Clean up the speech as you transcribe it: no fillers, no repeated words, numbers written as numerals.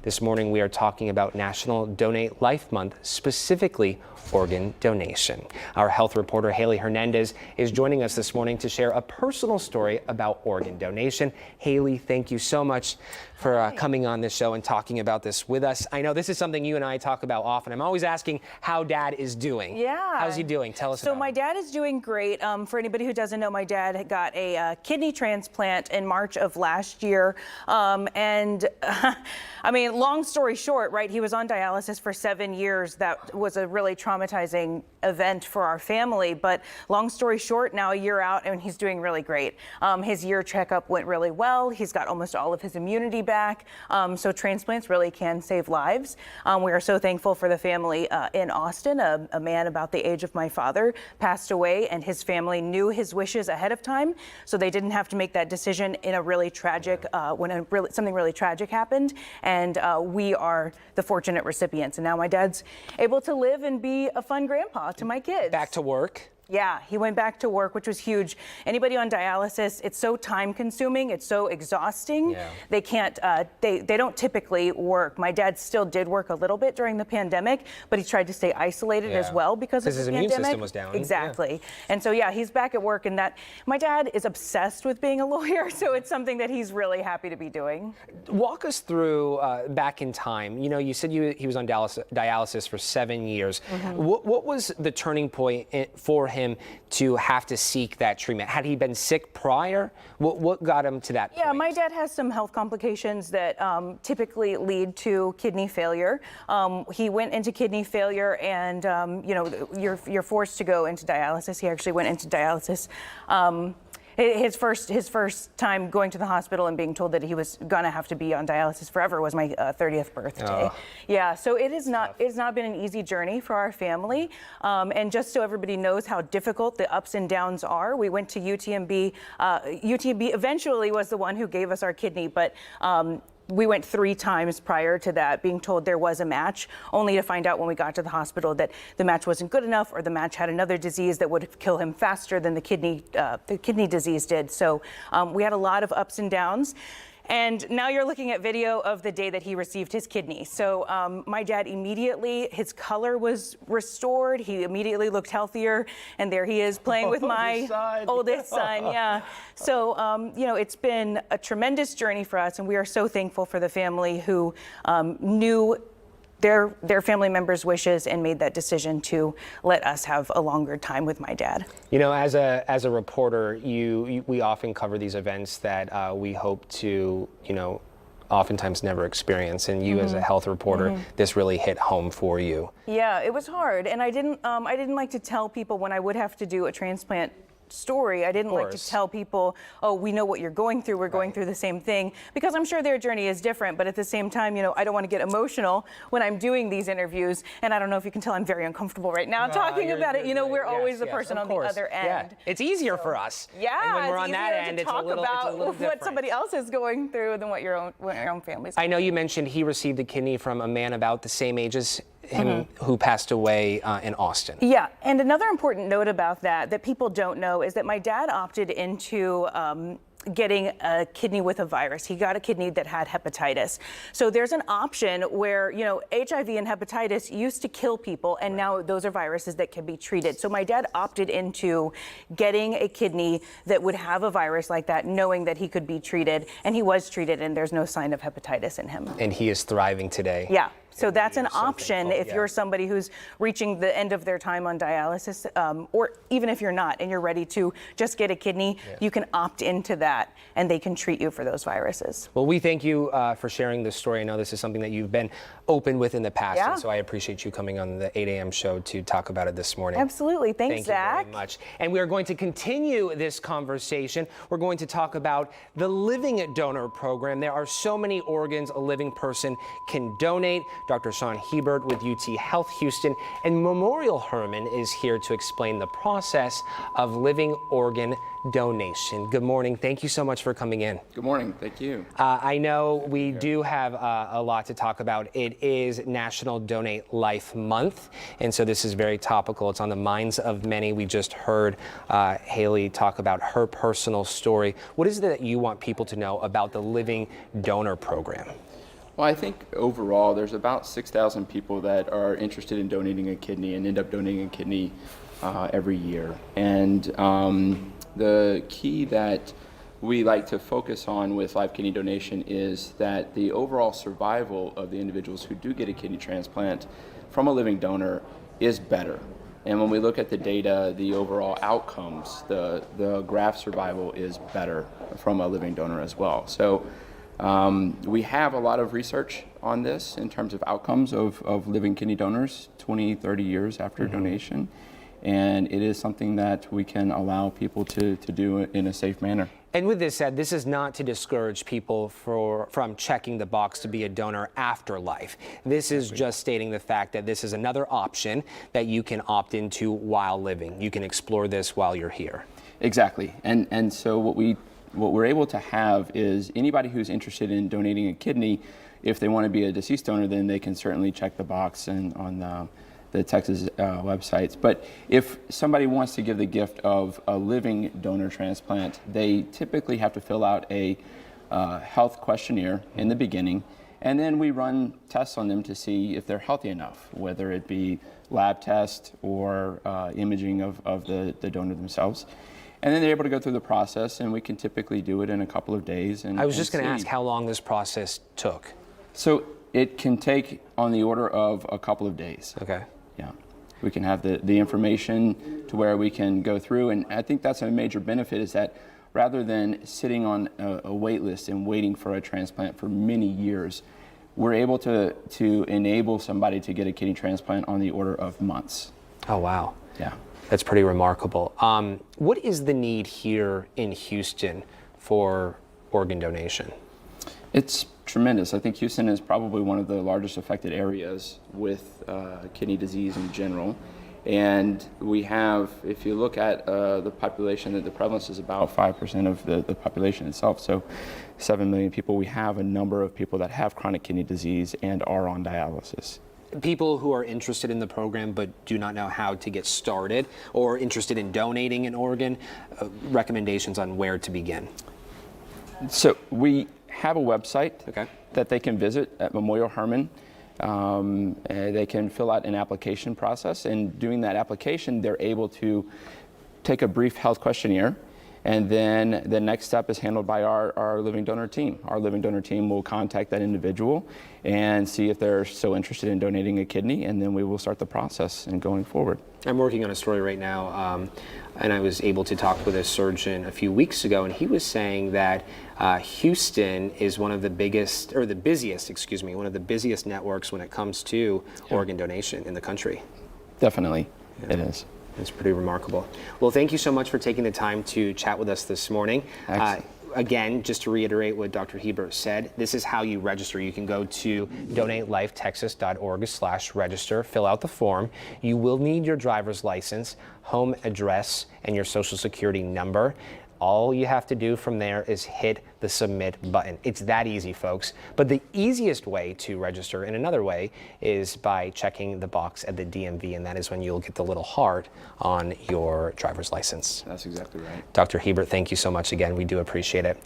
This morning we are talking about National Donate Life Month, specifically organ donation. Our health reporter Haley Hernandez is joining us this morning to share a personal story about organ donation. Haley, thank you so much for coming on this show and talking about this with us. I know this is something you and I talk about often. I'm always asking how Dad is doing. Yeah. How's he doing? Tell us about my dad is doing great. For anybody who doesn't know, my dad got a kidney transplant in March of last year. I mean, long story short, right, he was on dialysis for 7 years. That was a really traumatizing event for our family. But long story short, now a year out, and he's doing really great. His year checkup went really well. He's got almost all of his immunity back. So transplants really can save lives. We are so thankful for the family in Austin. A man about the age of my father passed away, and his family knew his wishes ahead of time. So they didn't have to make that decision in a really tragic, when something really tragic happened. And we are the fortunate recipients. And now my dad's able to live and be a fun grandpa to my kids. Back to work? Yeah, he went back to work, which was huge. Anybody on dialysis, it's so time consuming, it's so exhausting. Yeah. They can't, they don't typically work. My dad still did work a little bit during the pandemic, but he tried to stay isolated as well because of the pandemic. His immune system was down. Exactly. Yeah. And so, yeah, he's back at work, and that, my dad is obsessed with being a lawyer, so it's something that he's really happy to be doing. Walk us through back in time. You know, you said he was on dialysis for 7 years. Mm-hmm. What was the turning point for him to have to seek that treatment? Had he been sick prior? What got him to that point? Yeah, my dad has some health complications that typically lead to kidney failure. He went into kidney failure, and you know, you're forced to go into dialysis. He actually went into dialysis. His first time going to the hospital and being told that he was gonna have to be on dialysis forever was my 30th birthday. Oh. Yeah, so it's not been an easy journey for our family. And just so everybody knows how difficult the ups and downs are, we went to UTMB. UTMB eventually was the one who gave us our kidney, but we went 3 times prior to that, being told there was a match, only to find out when we got to the hospital that the match wasn't good enough, or the match had another disease that would kill him faster than the kidney disease did. So we had a lot of ups and downs. And now you're looking at video of the day that he received his kidney. So my dad immediately, his color was restored. He immediately looked healthier. And there he is playing with my oldest son. Yeah. So, you know, it's been a tremendous journey for us. And we are so thankful for the family who knew their family members' wishes and made that decision to let us have a longer time with my dad. You know, as a reporter, we often cover these events that we hope to, you know, oftentimes never experience, and you as a health reporter, this really hit home for you. Yeah, it was hard, and I didn't like to tell people when I would have to do a transplant story. I didn't like to tell people, oh, we know what you're going through, we're going through the same thing, because I'm sure their journey is different. But at the same time, you know, I don't want to get emotional when I'm doing these interviews. And I don't know if you can tell I'm very uncomfortable right now talking about it. You know, we're always the person on the other end. Yeah. It's easier for us. Yeah, and when we're on that end, it's a little different. What somebody else is going through than what your own family's going through. I know you mentioned he received a kidney from a man about the same age as him who passed away in Austin. Yeah, and another important note about that people don't know is that my dad opted into getting a kidney with a virus. He got a kidney that had hepatitis. So there's an option where, you know, HIV and hepatitis used to kill people, and now those are viruses that can be treated. So my dad opted into getting a kidney that would have a virus like that, knowing that he could be treated, and he was treated, and there's no sign of hepatitis in him. And he is thriving today. Yeah. So that's an option if you're somebody who's reaching the end of their time on dialysis, or even if you're not and you're ready to just get a kidney, you can opt into that, and they can treat you for those viruses. Well, we thank you for sharing this story. I know this is something that you've been open with in the past, and so I appreciate you coming on the 8 a.m. show to talk about it this morning. Absolutely. Thanks, Zach. Thank you very much. And we are going to continue this conversation. We're going to talk about the Living Donor Program. There are so many organs a living person can donate. Dr. Sean Hebert with UT Health Houston and Memorial Hermann is here to explain the process of living organ donation. Good morning. Thank you so much for coming in. Good morning. Thank you. I know we do have a lot to talk about. It is National Donate Life Month, and so this is very topical. It's on the minds of many. We just heard Haley talk about her personal story. What is it that you want people to know about the Living Donor Program? Well, I think overall there's about 6,000 people that are interested in donating a kidney and end up donating a kidney every year. And the key that we like to focus on with live kidney donation is that the overall survival of the individuals who do get a kidney transplant from a living donor is better. And when we look at the data, the overall outcomes, the graft survival is better from a living donor as well. So we have a lot of research on this in terms of outcomes of living kidney donors 20, 30 years after donation. And it is something that we can allow people to do in a safe manner. And with this said, this is not to discourage people from checking the box to be a donor after life. This is just stating the fact that this is another option that you can opt into while living. You can explore this while you're here. Exactly. And so what we're able to have is anybody who's interested in donating a kidney, if they want to be a deceased donor, then they can certainly check the box on the Texas websites. But if somebody wants to give the gift of a living donor transplant, they typically have to fill out a health questionnaire in the beginning, and then we run tests on them to see if they're healthy enough, whether it be lab test or imaging of the donor themselves. And then they're able to go through the process, and we can typically do it in a couple of days. And I was just going to ask how long this process took. So it can take on the order of a couple of days. Okay. Yeah, we can have the information to where we can go through, and I think that's a major benefit is that rather than sitting on a wait list and waiting for a transplant for many years, we're able to enable somebody to get a kidney transplant on the order of months. Oh, wow. Yeah. That's pretty remarkable. What is the need here in Houston for organ donation? It's tremendous. I think Houston is probably one of the largest affected areas with kidney disease in general. And we have, if you look at the population, that the prevalence is about 5% of the population itself. So 7 million people. We have a number of people that have chronic kidney disease and are on dialysis. People who are interested in the program but do not know how to get started or interested in donating an organ, recommendations on where to begin. So we have a website Okay. that they can visit at Memorial Hermann. They can fill out an application process, and doing that application, they're able to take a brief health questionnaire, and then the next step is handled by our living donor team. Our living donor team will contact that individual and see if they're so interested in donating a kidney, and then we will start the process and going forward. I'm working on a story right now, and I was able to talk with a surgeon a few weeks ago, and he was saying that Houston is one of the biggest, or the busiest, excuse me, one of the busiest networks when it comes to organ donation in the country. Definitely, it is. It's pretty remarkable. Well, thank you so much for taking the time to chat with us this morning. Again, just to reiterate what Dr. Hebert said, this is how you register. You can go to donatelifetexas.org/register, fill out the form. You will need your driver's license, home address, and your social security number. All you have to do from there is hit the submit button. It's that easy, folks. But the easiest way to register in another way is by checking the box at the DMV, and that is when you'll get the little heart on your driver's license. That's exactly right. Dr. Hebert, thank you so much again. We do appreciate it.